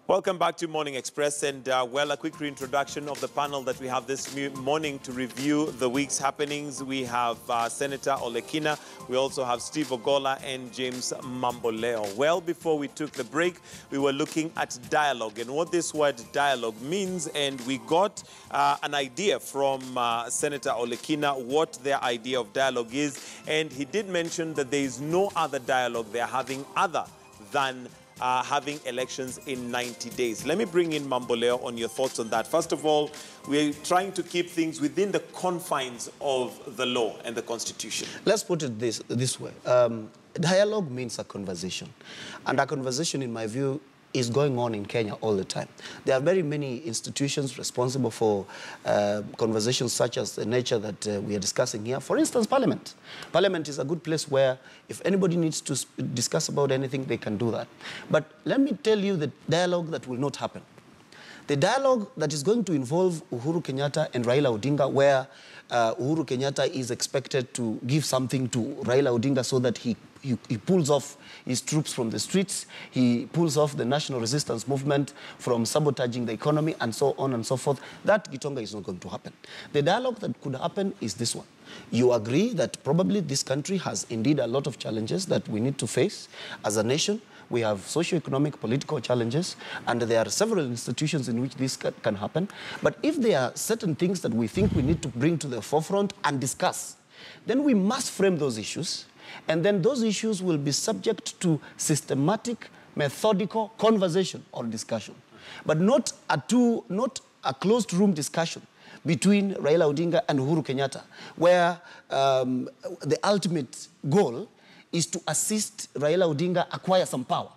Welcome back to Morning Express, and well, a quick reintroduction of the panel that we have this morning to review the week's happenings. We have Senator Olekina, we also have Steve Ogola and James Mamboleo. Well, before we took the break, we were looking at dialogue and what this word dialogue means, and we got an idea from Senator Olekina what their idea of dialogue is, and he did mention that there is no other dialogue they're having other than having elections in 90 days. Let me bring in Mamboleo on your thoughts on that. First of all, we're trying to keep things within the confines of the law and the Constitution. Let's put it this way. Dialogue means a conversation. And a conversation, in my view, is going on in Kenya all the time. There are very many institutions responsible for conversations such as the nature that we are discussing here. For instance, Parliament. Parliament is a good place where if anybody needs to discuss about anything, they can do that. But let me tell you the dialogue that will not happen. The dialogue that is going to involve Uhuru Kenyatta and Raila Odinga, where Uhuru Kenyatta is expected to give something to Raila Odinga so that he pulls off his troops from the streets, he pulls off the national resistance movement from sabotaging the economy, and so on and so forth. That Gitonga is not going to happen. The dialogue that could happen is this one. You agree that probably this country has indeed a lot of challenges that we need to face as a nation. We have socio-economic, political challenges, and there are several institutions in which this can happen. But if there are certain things that we think we need to bring to the forefront and discuss, then we must frame those issues, and then those issues will be subject to systematic, methodical conversation or discussion, but not a closed-room discussion between Raila Odinga and Uhuru Kenyatta, where the ultimate goal is to assist Raila Odinga acquire some power.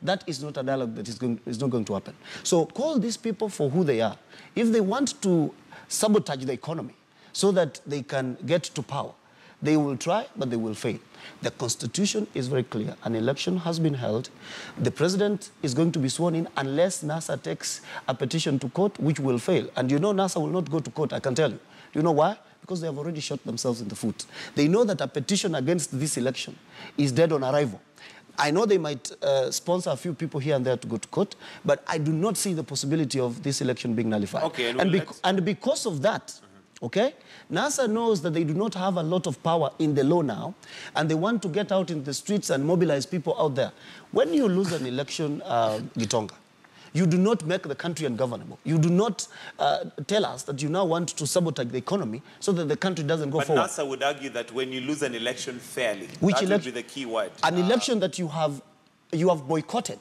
That is not a dialogue that is not going to happen. So call these people for who they are. If they want to sabotage the economy so that they can get to power, they will try, but they will fail. The Constitution is very clear. An election has been held. The president is going to be sworn in unless NASA takes a petition to court, which will fail. And you know NASA will not go to court, I can tell you. Do you know why? Because they have already shot themselves in the foot. They know that a petition against this election is dead on arrival. I know they might sponsor a few people here and there to go to court, but I do not see the possibility of this election being nullified. Okay, and because of that, okay, NASA knows that they do not have a lot of power in the law now, and they want to get out in the streets and mobilize people out there. When you lose an election, Gitonga, you do not make the country ungovernable. You do not tell us that you now want to sabotage the economy so that the country doesn't go forward. But NASA would argue that when you lose an election fairly, which that would be the key word. An election that you have boycotted.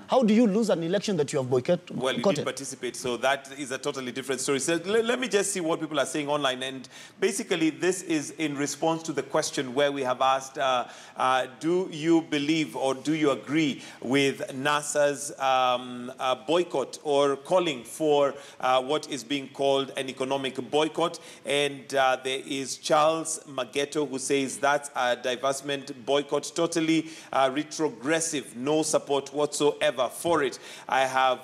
How do you lose an election that you have boycotted? Well, you did participate, so that is a totally different story. So let me just see what people are saying online. And basically, this is in response to the question where we have asked, do you believe or do you agree with NASA's boycott or calling for what is being called an economic boycott? And there is Charles Mageto who says that's a divestment boycott, totally retrogressive, no support whatsoever for it. I have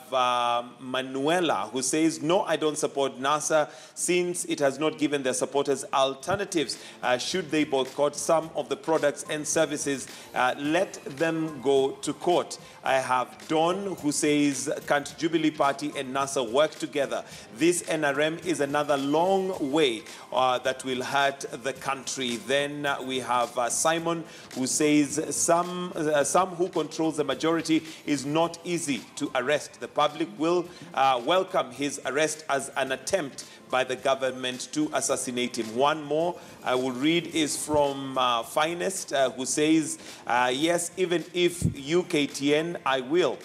Manuela who says, no, I don't support NASA since it has not given their supporters alternatives. Should they boycott some of the products and services, let them go to court. I have Don who says, can't Jubilee Party and NASA work together? This NRM is another long way that will hurt the country. Then we have Simon who says, some who controls the majority is not easy to arrest. The public will welcome his arrest as an attempt by the government to assassinate him. One more I will read is from Finest, who says, yes, even if UKTN, I will.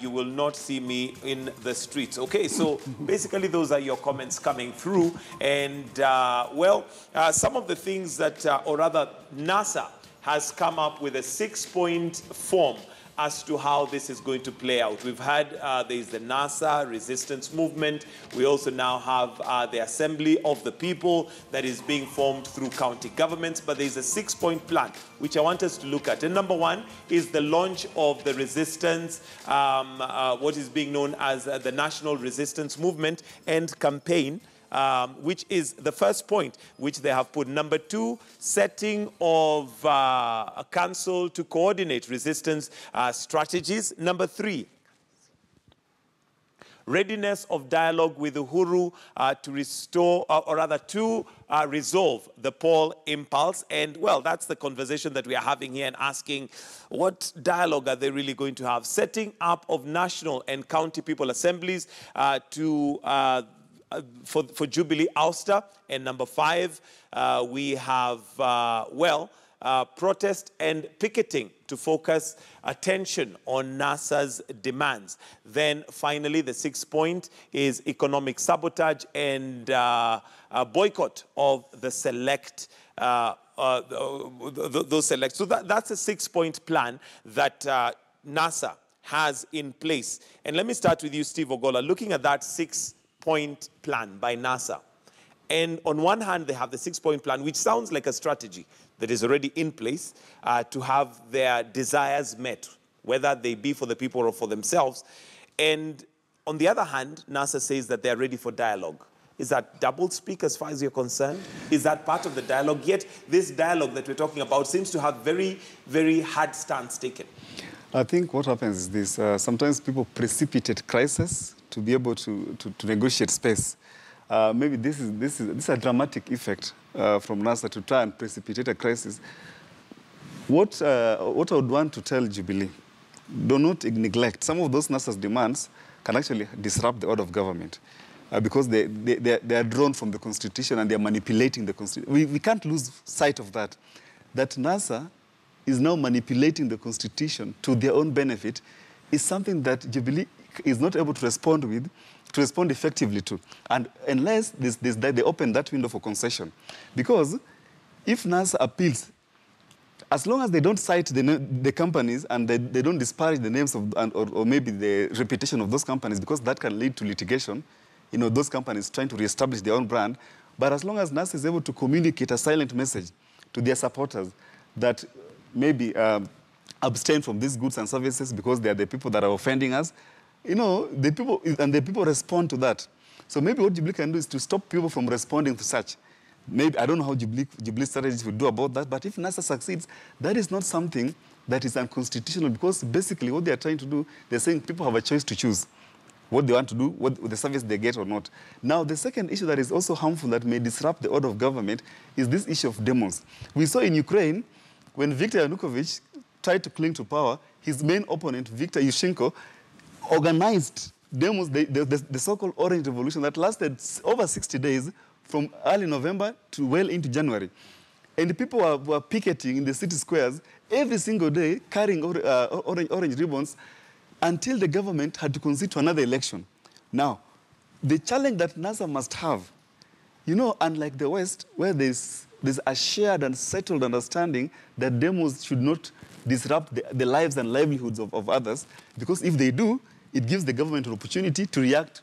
You will not see me in the streets. Okay, so basically those are your comments coming through. And, well, some of the things that, or rather, NASA has come up with a 6-point form as to how this is going to play out. We've had, there's the NASA resistance movement. We also now have the Assembly of the People that is being formed through county governments, but there's a 6-point plan, which I want us to look at. And number one is the launch of the resistance, what is being known as the National Resistance Movement and Campaign, which is the first point which they have put. Number two, setting of a council to coordinate resistance strategies. Number three, readiness of dialogue with Uhuru to restore, or rather to resolve the poll impulse. And well, that's the conversation that we are having here and asking, what dialogue are they really going to have? Setting up of national and county people assemblies for Jubilee ouster. And number 5, we have, protest and picketing to focus attention on NASA's demands. Then finally, the 6th point is economic sabotage and boycott of the select, those select. So that's a 6-point plan that NASA has in place. And let me start with you, Steve Ogolla, looking at that 6-point plan by NASA. And on one hand, they have the 6-point plan, which sounds like a strategy that is already in place to have their desires met, whether they be for the people or for themselves. And on the other hand, NASA says that they're ready for dialogue. Is that double-speak as far as you're concerned? Is that part of the dialogue? Yet this dialogue that we're talking about seems to have very, very hard stance taken. I think what happens is this. Sometimes people precipitate crisis to be able to negotiate space. Maybe this is a dramatic effect from NASA to try and precipitate a crisis. What I would want to tell Jubilee, do not neglect. Some of those NASA's demands can actually disrupt the order of government because they are drawn from the Constitution and they are manipulating the Constitution. We can't lose sight of that. That NASA is now manipulating the Constitution to their own benefit is something that Jubilee is not able to respond effectively to, and unless they open that window for concession. Because if NASA appeals, as long as they don't cite the companies and they don't disparage the names of, or maybe the reputation of those companies, because that can lead to litigation, those companies trying to reestablish their own brand. But as long as NASA is able to communicate a silent message to their supporters that maybe abstain from these goods and services because they are the people that are offending us, the people respond to that. So maybe what Jubilee can do is to stop people from responding to such. Maybe, I don't know how Jubilee strategies will do about that, but if NASA succeeds, that is not something that is unconstitutional, because basically what they are trying to do, they're saying people have a choice to choose what they want to do, what the service they get or not. Now, the second issue that is also harmful that may disrupt the order of government is this issue of demos. We saw in Ukraine, when Viktor Yanukovych tried to cling to power, his main opponent, Viktor Yushchenko, organized demos, the so-called Orange Revolution that lasted over 60 days from early November to well into January. And the people were picketing in the city squares every single day, carrying orange ribbons until the government had to concede to another election. Now, the challenge that NASA must have, unlike the West, where there's a shared and settled understanding that demos should not disrupt the lives and livelihoods of others, because if they do, it gives the government an opportunity to react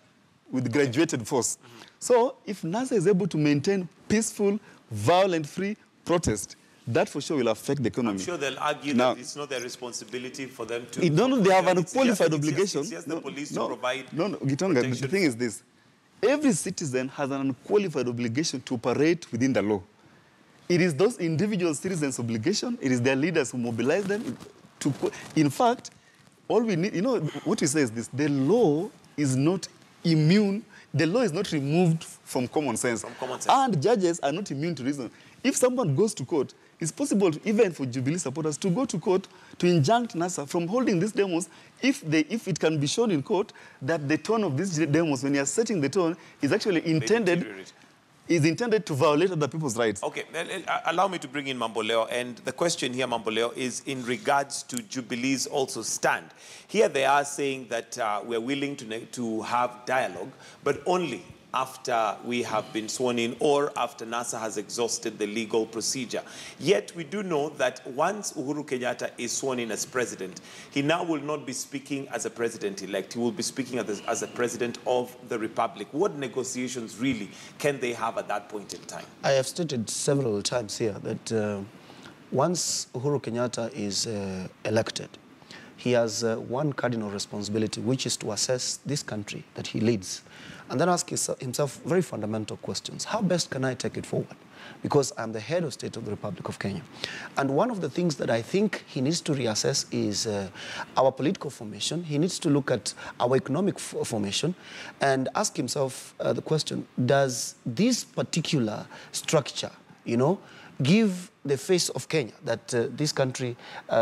with graduated force. So if NASA is able to maintain peaceful, violent-free protest, that for sure will affect the economy. I'm sure they'll argue that it's not their responsibility for them to... They have an unqualified obligation. It's just the police to provide Gitonga, the thing is this. Every citizen has an unqualified obligation to operate within the law. It is those individual citizens' obligation. It is their leaders who mobilize them. In fact, all we need, what we say is this: the law is not immune. The law is not removed from common sense. And judges are not immune to reason. If someone goes to court, it's possible, even for Jubilee supporters, to go to court to injunct NASA from holding these demos if it can be shown in court that the tone of these demos, when you are setting the tone, is actually intended to violate other people's rights. Okay, allow me to bring in Mamboleo. And the question here, Mamboleo, is in regards to Jubilee's also stand. Here they are saying that we're willing to have dialogue, but only after we have been sworn in or after NASA has exhausted the legal procedure. Yet we do know that once Uhuru Kenyatta is sworn in as president, he now will not be speaking as a president-elect. He will be speaking as a president of the republic. What negotiations really can they have at that point in time? I have stated several times here that once Uhuru Kenyatta is elected, he has one cardinal responsibility, which is to assess this country that he leads, and then ask himself very fundamental questions. How best can I take it forward? Because I'm the head of state of the Republic of Kenya. And one of the things that I think he needs to reassess is our political formation. He needs to look at our economic formation and ask himself the question, does this particular structure, you know, give the face of Kenya that this country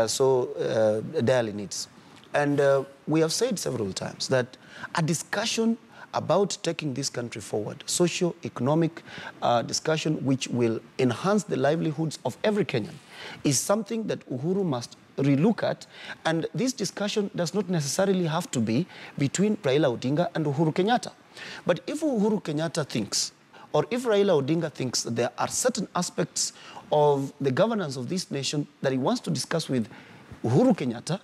so direly needs? And we have said several times that a discussion about taking this country forward, socio-economic discussion which will enhance the livelihoods of every Kenyan, is something that Uhuru must relook at. And this discussion does not necessarily have to be between Raila Odinga and Uhuru Kenyatta. But if Uhuru Kenyatta thinks, or if Raila Odinga thinks that there are certain aspects of the governance of this nation that he wants to discuss with Uhuru Kenyatta,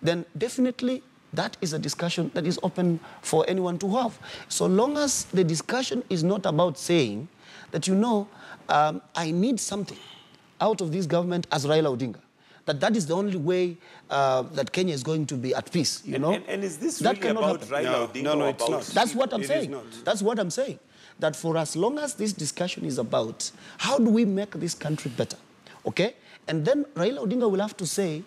then definitely that is a discussion that is open for anyone to have. So long as the discussion is not about saying that, you know, I need something out of this government as Raila Odinga, that is the only way that Kenya is going to be at peace, you know? And is this that really about Raila Odinga? No, it's not. That's what I'm saying. Is not. That's what I'm saying. That for as long as this discussion is about how do we make this country better, okay? And then Raila Odinga will have to say,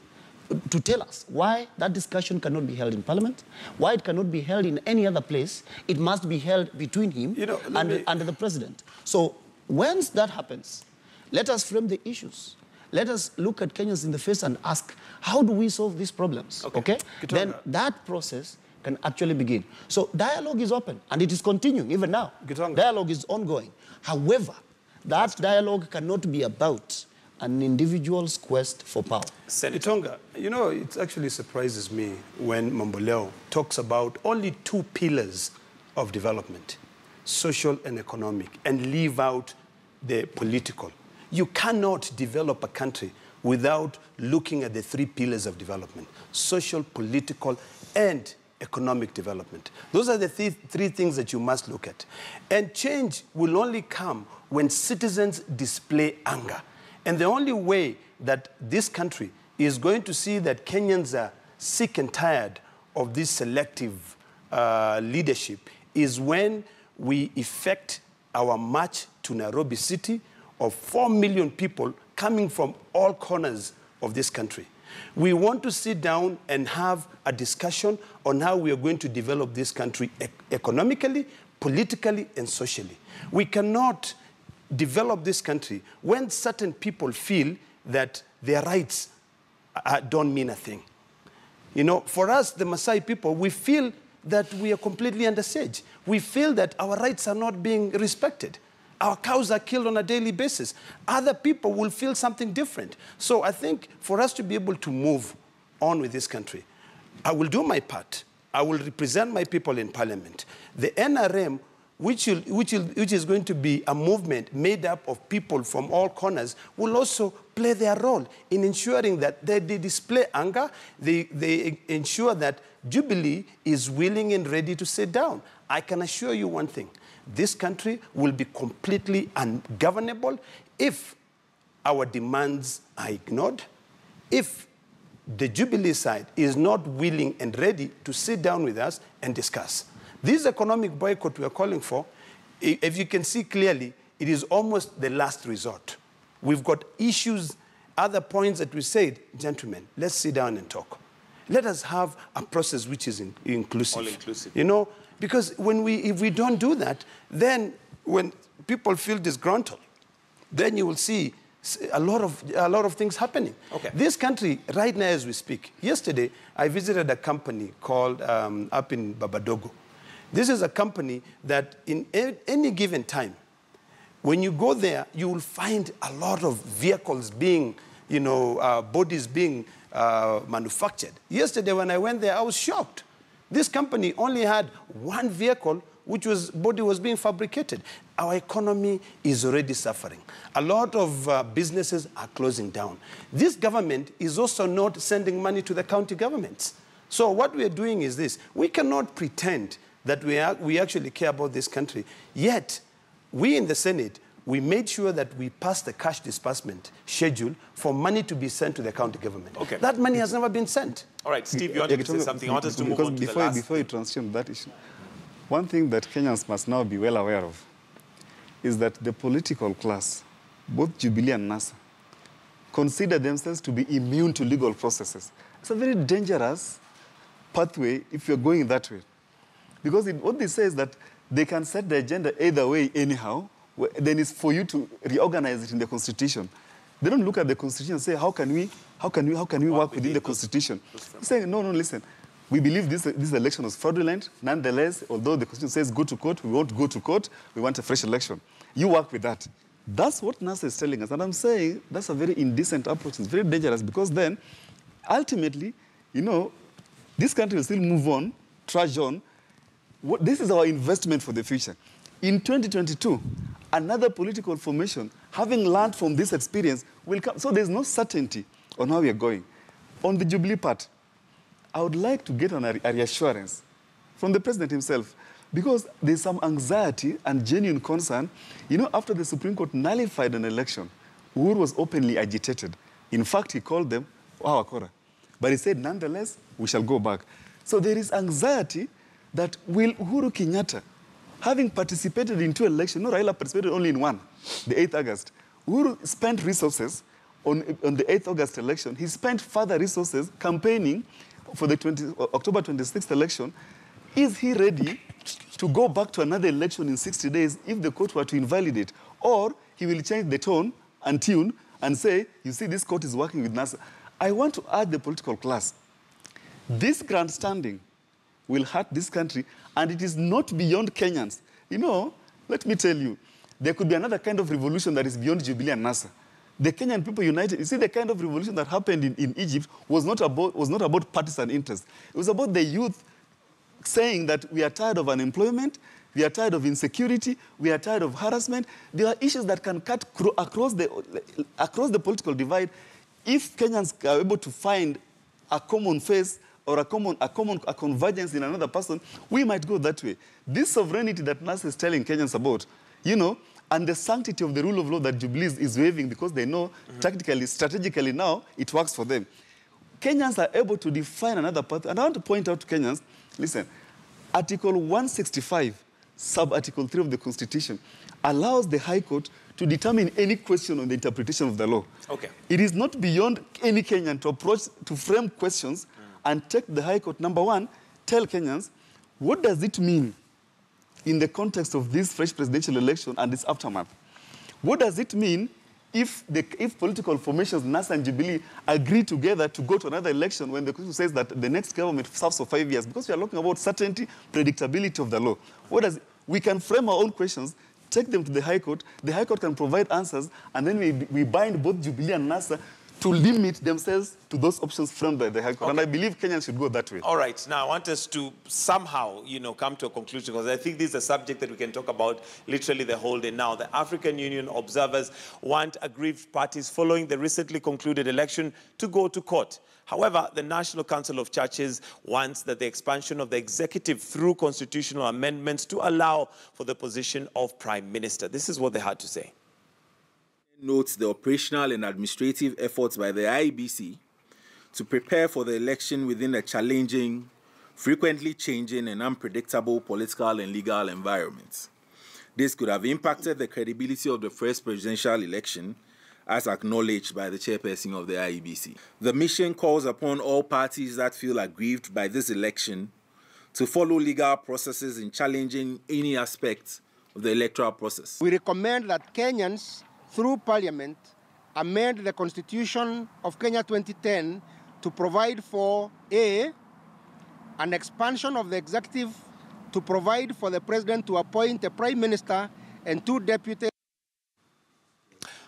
to tell us why that discussion cannot be held in Parliament, why it cannot be held in any other place. It must be held between him and the President. So once that happens, let us frame the issues. Let us look at Kenyans in the face and ask, how do we solve these problems? Okay? Then that process can actually begin. So dialogue is open, and it is continuing even now. Dialogue is ongoing. However, that dialogue cannot be about an individual's quest for power. Senator Itonga, you know, it actually surprises me when Mamboleo talks about only two pillars of development, social and economic, and leave out the political. You cannot develop a country without looking at the three pillars of development: social, political, and economic development. Those are the three things that you must look at. And change will only come when citizens display anger. And the only way that this country is going to see that Kenyans are sick and tired of this selective leadership is when we effect our march to Nairobi City of 4 million people coming from all corners of this country. We want to sit down and have a discussion on how we are going to develop this country economically, politically, and socially. We cannot develop this country when certain people feel that their rights don't mean a thing. You know, for us, the Maasai people, we feel that we are completely under siege. We feel that our rights are not being respected. Our cows are killed on a daily basis. Other people will feel something different. So I think for us to be able to move on with this country, I will do my part. I will represent my people in Parliament. The NRM, which is going to be a movement made up of people from all corners, will also play their role in ensuring that they display anger, they ensure that Jubilee is willing and ready to sit down. I can assure you one thing: this country will be completely ungovernable if our demands are ignored, if the Jubilee side is not willing and ready to sit down with us and discuss. This economic boycott we are calling for, if you can see clearly, it is almost the last resort. We've got issues, other points that we said, gentlemen, let's sit down and talk. Let us have a process which is inclusive. All inclusive. You know, because if we don't do that, then when people feel disgruntled, then you will see a lot of things happening. Okay. This country, right now as we speak, yesterday I visited a company called up in Babadogo. This is a company that in any given time, when you go there, you will find a lot of vehicles being, you know, bodies being manufactured. Yesterday when I went there, I was shocked. This company only had one vehicle body was being fabricated. Our economy is already suffering. A lot of businesses are closing down. This government is also not sending money to the county governments. So what we are doing is this: we cannot pretend that we actually care about this country. Yet, we in the Senate, we made sure that we passed the cash disbursement schedule for money to be sent to the county government. Okay. That money has never been sent. All right, Steve, you wanted to say something. I want us to move on to the last. Before you transition that issue, one thing that Kenyans must now be well aware of is that the political class, both Jubilee and NASA, consider themselves to be immune to legal processes. It's a very dangerous pathway if you're going that way. Because what they say is that they can set the agenda either way anyhow, then it's for you to reorganize it in the Constitution. They don't look at the Constitution and say, how can we work within the Constitution? They're saying, no, listen. We believe this election was fraudulent. Nonetheless, although the Constitution says go to court, we won't go to court. We want a fresh election. You work with that. That's what NASA is telling us. And I'm saying that's a very indecent approach. It's very dangerous because then, ultimately, this country will still move on, trudge on. This is our investment for the future. In 2022, another political formation, having learned from this experience, will come. So there's no certainty on how we are going. On the Jubilee part, I would like to get a reassurance from the president himself, because there's some anxiety and genuine concern. After the Supreme Court nullified an election, Uhuru was openly agitated. In fact, he called them Wakora. But he said, nonetheless, we shall go back. So there is anxiety that will Uhuru Kenyatta, having participated in 2 elections, Raila participated only in one, the 8th August. Uhuru spent resources on the 8th August election. He spent further resources campaigning for the October 26th election. Is he ready to go back to another election in 60 days if the court were to invalidate? Or he will change the tone and tune and say, you see, this court is working with NASA. I want to urge the political class. This grandstanding will hurt this country, and it is not beyond Kenyans. Let me tell you, there could be another kind of revolution that is beyond Jubilee and NASA. The Kenyan people united. You see, the kind of revolution that happened in Egypt was not about partisan interest. It was about the youth saying that we are tired of unemployment, we are tired of insecurity, we are tired of harassment. There are issues that can cut across the political divide if Kenyans are able to find a common face or a convergence in another person. We might go that way. This sovereignty that NASA is telling Kenyans about, and the sanctity of the rule of law that Jubilee is waiving because they know tactically, strategically now, it works for them. Kenyans are able to define another path. And I want to point out to Kenyans, listen, Article 165, sub-Article 3 of the Constitution, allows the High Court to determine any question on the interpretation of the law. Okay. It is not beyond any Kenyan to frame questions and take the High Court. Number one, tell Kenyans, what does it mean in the context of this fresh presidential election and its aftermath? What does it mean if political formations, NASA and Jubilee, agree together to go to another election when the Constitution says that the next government serves for 5 years? Because we are talking about certainty, predictability of the law. We can frame our own questions, take them to the High Court. The High Court can provide answers, and then we bind both Jubilee and NASA to limit themselves to those options framed by the High Court. Okay. And I believe Kenyans should go that way. All right. Now, I want us to somehow, come to a conclusion, because I think this is a subject that we can talk about literally the whole day. Now, the African Union observers want aggrieved parties following the recently concluded election to go to court. However, the National Council of Churches wants that the expansion of the executive through constitutional amendments to allow for the position of Prime Minister. This is what they had to say. Notes the operational and administrative efforts by the IEBC to prepare for the election within a challenging, frequently changing and unpredictable political and legal environment. This could have impacted the credibility of the first presidential election, as acknowledged by the chairperson of the IEBC. The mission calls upon all parties that feel aggrieved by this election to follow legal processes in challenging any aspect of the electoral process. We recommend that Kenyans, through Parliament, amend the Constitution of Kenya 2010 to provide for an expansion of the executive to provide for the president to appoint a prime minister and 2 deputies.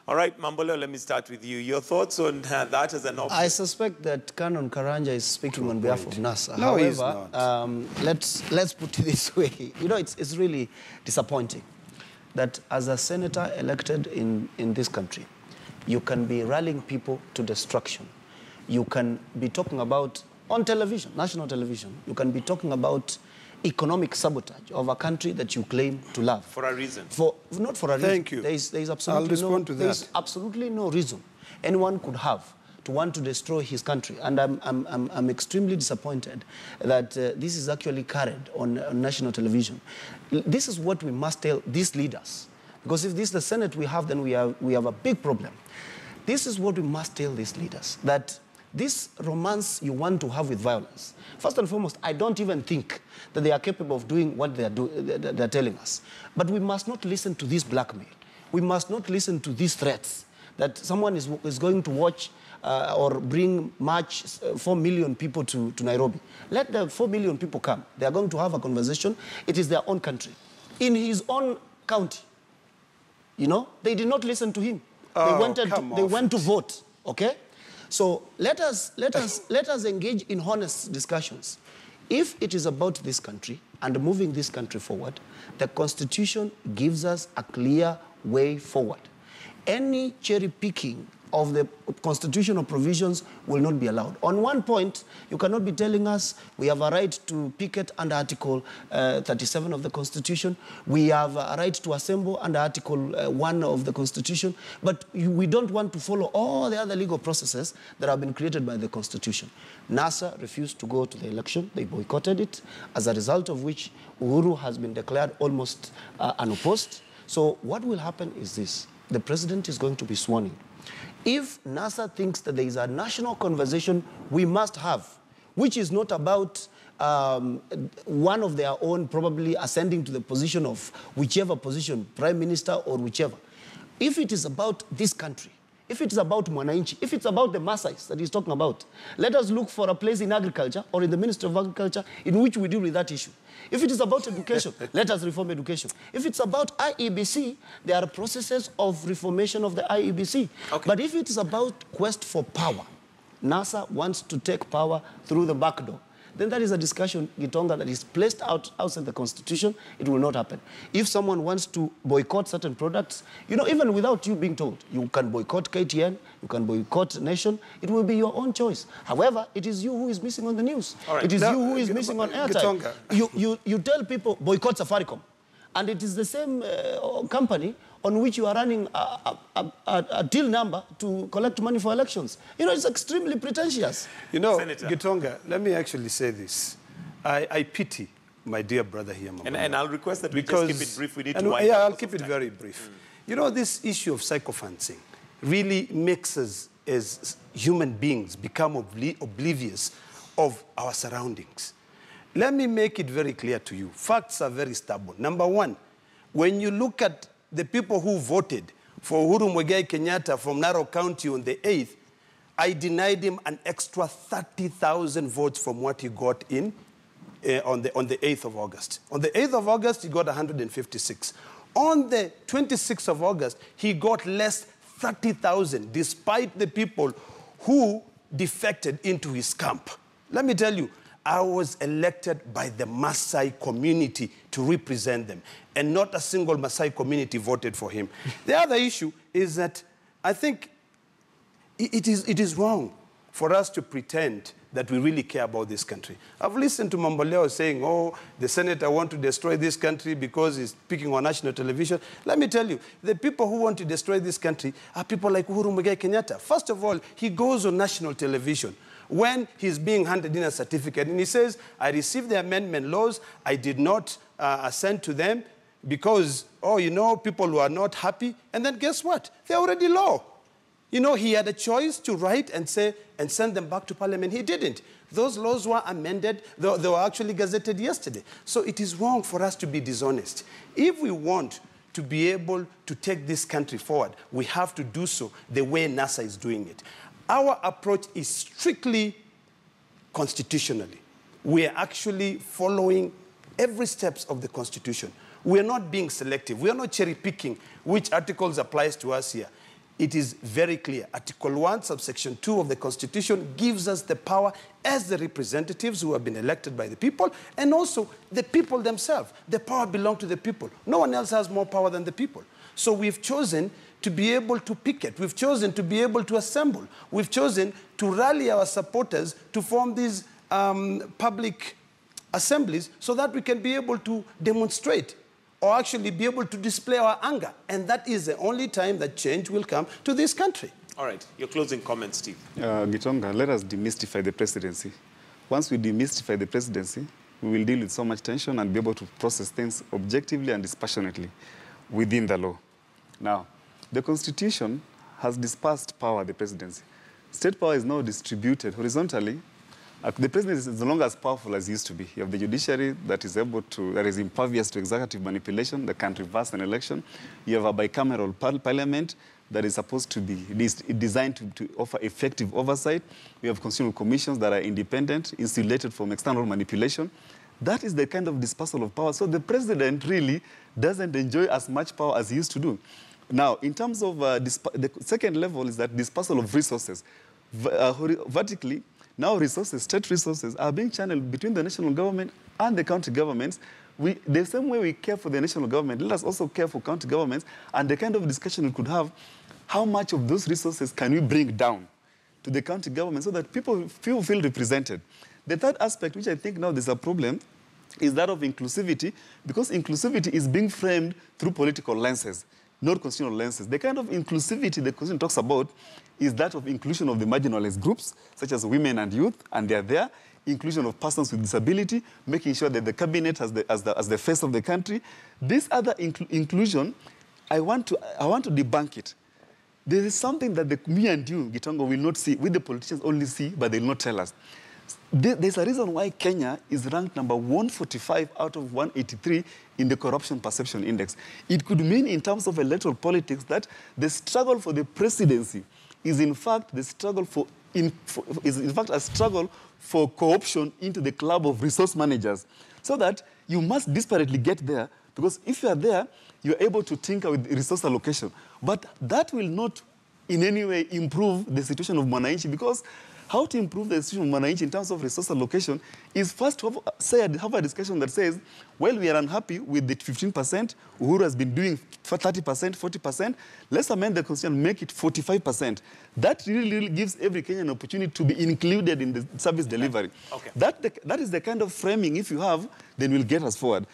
All right, Mambolo, let me start with you. Your thoughts on that as an option? I suspect that Canon Karanja is speaking on behalf of NASA. No, however, he's not. Let's put it this way. It's really disappointing that as a senator elected in this country, you can be rallying people to destruction. You can be talking about, on television, national television, you can be talking about economic sabotage of a country that you claim to love. For a reason. Not for a reason. Thank you. There is absolutely I'll respond to that. There's absolutely no reason anyone could have to want to destroy his country. And I'm extremely disappointed that this is actually carried on national television. This is what we must tell these leaders. Because if this is the Senate we have, then we have a big problem. This is what we must tell these leaders, that this romance you want to have with violence, first and foremost, I don't even think that they are capable of doing what they're telling us. But we must not listen to this blackmail. We must not listen to these threats that someone is going to watch or bring march 4 million people to Nairobi. Let the 4 million people come. They are going to have a conversation. It is their own country. In his own county, you know, they did not listen to him. They went to vote, okay? So let us engage in honest discussions. If it is about this country and moving this country forward, the Constitution gives us a clear way forward. Any cherry picking of the constitutional provisions will not be allowed. On one point, you cannot be telling us we have a right to picket under Article 37 of the Constitution. We have a right to assemble under Article 1 of the Constitution. But we don't want to follow all the other legal processes that have been created by the Constitution. NASA refused to go to the election. They boycotted it, as a result of which Uhuru has been declared almost unopposed. So what will happen is this. The president is going to be sworn in. If NASA thinks that there is a national conversation we must have, which is not about one of their own probably ascending to the position of whichever position, prime minister or whichever, if it is about this country, if it is about Mwananchi, if it's about the Maasais that he's talking about, let us look for a place in agriculture or in the Ministry of Agriculture in which we deal with that issue. If it is about education, let us reform education. If it's about IEBC, there are processes of reformation of the IEBC. Okay. But if it is about quest for power, NASA wants to take power through the back door, then that is a discussion, Gitonga, that is placed outside the Constitution. It will not happen. If someone wants to boycott certain products, you know, even without you being told, you can boycott KTN, you can boycott Nation, it will be your own choice. However, it is you who is missing on the news. Right. It is you who is missing on airtime. You tell people, boycott Safaricom. And it is the same company on which you are running a till number to collect money for elections. You know, it's extremely pretentious. You know, Senator Gitonga, let me actually say this. I pity my dear brother here, Mama. And I'll request that we just keep it brief. We need to wind up. Yeah, I'll keep it very brief. You know, this issue of psychophantazing really makes us, as human beings, become oblivious of our surroundings. Let me make it very clear to you. Facts are very stubborn. Number one, when you look at the people who voted for Uhuru Kenyatta from Narok County on the 8th, I denied him an extra 30,000 votes from what he got in on the 8th of August. On the 8th of August, he got 156. On the 26th of August, he got less 30,000, despite the people who defected into his camp. Let me tell you, I was elected by the Maasai community to represent them, and not a single Maasai community voted for him. The other issue is that I think it is wrong for us to pretend that we really care about this country. I've listened to Mamboleo saying, oh, the senator wants to destroy this country because he's speaking on national television. Let me tell you, the people who want to destroy this country are people like Uhuru Kenyatta. First of all, he goes on national television when he's being handed in a certificate, and he says, I received the amendment laws, I did not assent to them because, oh, you know, people who are not happy, and then guess what? They're already law. You know, he had a choice to write and say, and send them back to Parliament. He didn't. Those laws were amended, they were actually gazetted yesterday. So it is wrong for us to be dishonest. If we want to be able to take this country forward, we have to do so the way NASA is doing it. Our approach is strictly constitutionally. We are actually following every steps of the Constitution. We are not being selective. We are not cherry-picking which articles applies to us here. It is very clear. Article 1, subsection 2 of the Constitution gives us the power as the representatives who have been elected by the people, and also the people themselves. The power belongs to the people. No one else has more power than the people. So we've chosen to be able to picket. We've chosen to be able to assemble. We've chosen to rally our supporters to form these public assemblies so that we can be able to demonstrate or actually be able to display our anger. And that is the only time that change will come to this country. All right, your closing comments, Steve. Gitonga, let us demystify the presidency. Once we demystify the presidency, we will deal with so much tension and be able to process things objectively and dispassionately within the law. Now, the Constitution has dispersed power at the presidency. State power is now distributed horizontally. The president is no longer as powerful as he used to be. You have the judiciary that is impervious to executive manipulation, that can reverse an election. You have a bicameral parliament that is supposed to be designed to offer effective oversight. We have constitutional commissions that are independent, insulated from external manipulation. That is the kind of dispersal of power. So the president really doesn't enjoy as much power as he used to do. Now, in terms of the second level is that dispersal of resources. Vertically, now resources, state resources, are being channeled between the national government and the county governments. The same way we care for the national government, let us also care for county governments, and the kind of discussion we could have, how much of those resources can we bring down to the county government so that people feel represented. The third aspect, which I think now there's a problem, is that of inclusivity, because inclusivity is being framed through political lenses, not constitutional lenses. The kind of inclusivity the Constitution talks about is that of inclusion of the marginalized groups, such as women and youth, and they're there. Inclusion of persons with disability, making sure that the cabinet as the face of the country. This other inclusion, I want to debunk it. There is something that me and you, Gitonga, will not see, we the politicians only see, but they will not tell us. There's a reason why Kenya is ranked number 145 out of 183 in the Corruption Perception Index. It could mean in terms of electoral politics that the struggle for the presidency is in fact a struggle for co-option into the club of resource managers. So that you must desperately get there, because if you are there, you're able to tinker with resource allocation. But that will not in any way improve the situation of Mwananchi, because how to improve the situation of Mwananchi in terms of resource allocation is first to have a discussion that says, well, we are unhappy with the 15%, Uhuru has been doing 30%, 40%, let's amend the Constitution, make it 45%. That really gives every Kenyan an opportunity to be included in the service delivery. Okay. That is the kind of framing, if you have, then will get us forward.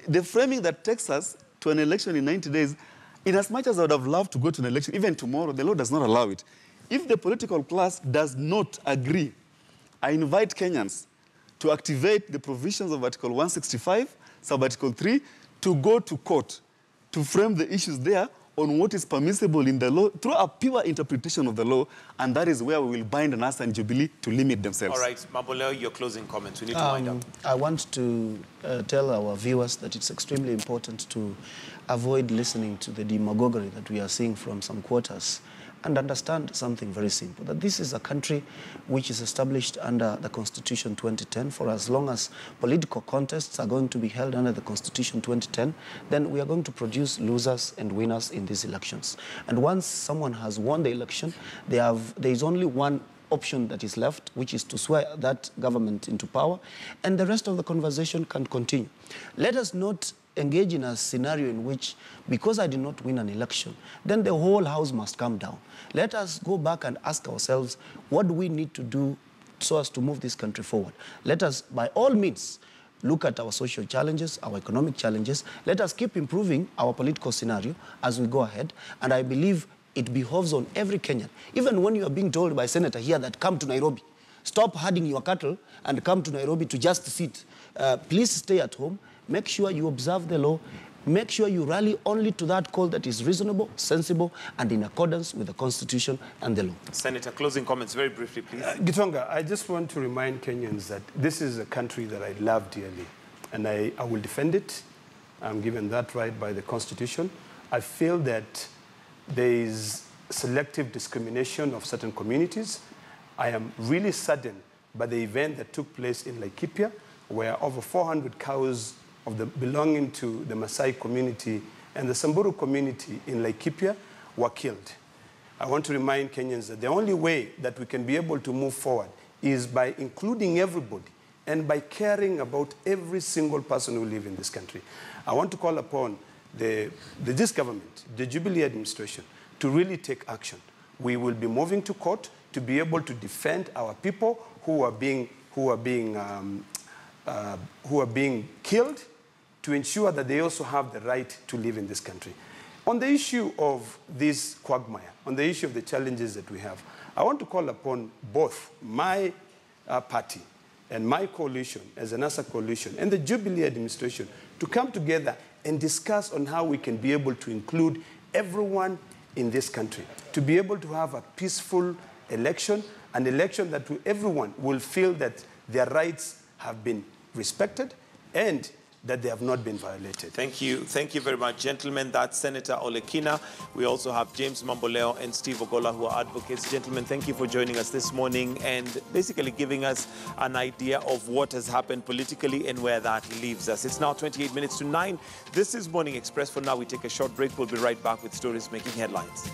The framing that takes us to an election in 90 days, in as much as I would have loved to go to an election, even tomorrow, the law does not allow it. If the political class does not agree, I invite Kenyans to activate the provisions of Article 165, Sub-Article 3, to go to court, to frame the issues there on what is permissible in the law through a pure interpretation of the law, and that is where we will bind NASA and Jubilee to limit themselves. All right, Mamboleo, your closing comments. We need to wind up. I want to tell our viewers that it's extremely important to avoid listening to the demagoguery that we are seeing from some quarters, and understand something very simple, that this is a country which is established under the Constitution 2010. For as long as political contests are going to be held under the Constitution 2010, then we are going to produce losers and winners in these elections. And once someone has won the election, there is only one option that is left, which is to swear that government into power, and the rest of the conversation can continue. Let us not engage in a scenario in which, because I did not win an election, then the whole house must come down. Let us go back and ask ourselves, what do we need to do so as to move this country forward? Let us, by all means, look at our social challenges, our economic challenges. Let us keep improving our political scenario as we go ahead. And I believe it behoves on every Kenyan, even when you are being told by Senator here that come to Nairobi, stop herding your cattle and come to Nairobi to just sit. Please stay at home. Make sure you observe the law. Make sure you rally only to that call that is reasonable, sensible, and in accordance with the Constitution and the law. Senator, closing comments very briefly, please. Gitonga, I just want to remind Kenyans that this is a country that I love dearly, and I will defend it. I'm given that right by the Constitution. I feel that there is selective discrimination of certain communities. I am really saddened by the event that took place in Laikipia, where over 400 cows belonging to the Maasai community and the Samburu community in Laikipia were killed. I want to remind Kenyans that the only way that we can be able to move forward is by including everybody and by caring about every single person who lives in this country. I want to call upon this government, the Jubilee administration, to really take action. We will be moving to court to be able to defend our people who are being who are being killed to ensure that they also have the right to live in this country. On the issue of this quagmire, on the issue of the challenges that we have, I want to call upon both my party and my coalition, as an NASA coalition, and the Jubilee administration to come together and discuss on how we can be able to include everyone in this country, to be able to have a peaceful election, an election that everyone will feel that their rights have been respected and that they have not been violated. Thank you very much, gentlemen. That's Senator Olekina. We also have James Mamboleo and Steve Ogola, who are advocates. Gentlemen, thank you for joining us this morning and basically giving us an idea of what has happened politically and where that leaves us. It's now 28 minutes to 9. This is Morning Express. For now, we take a short break. We'll be right back with stories making headlines.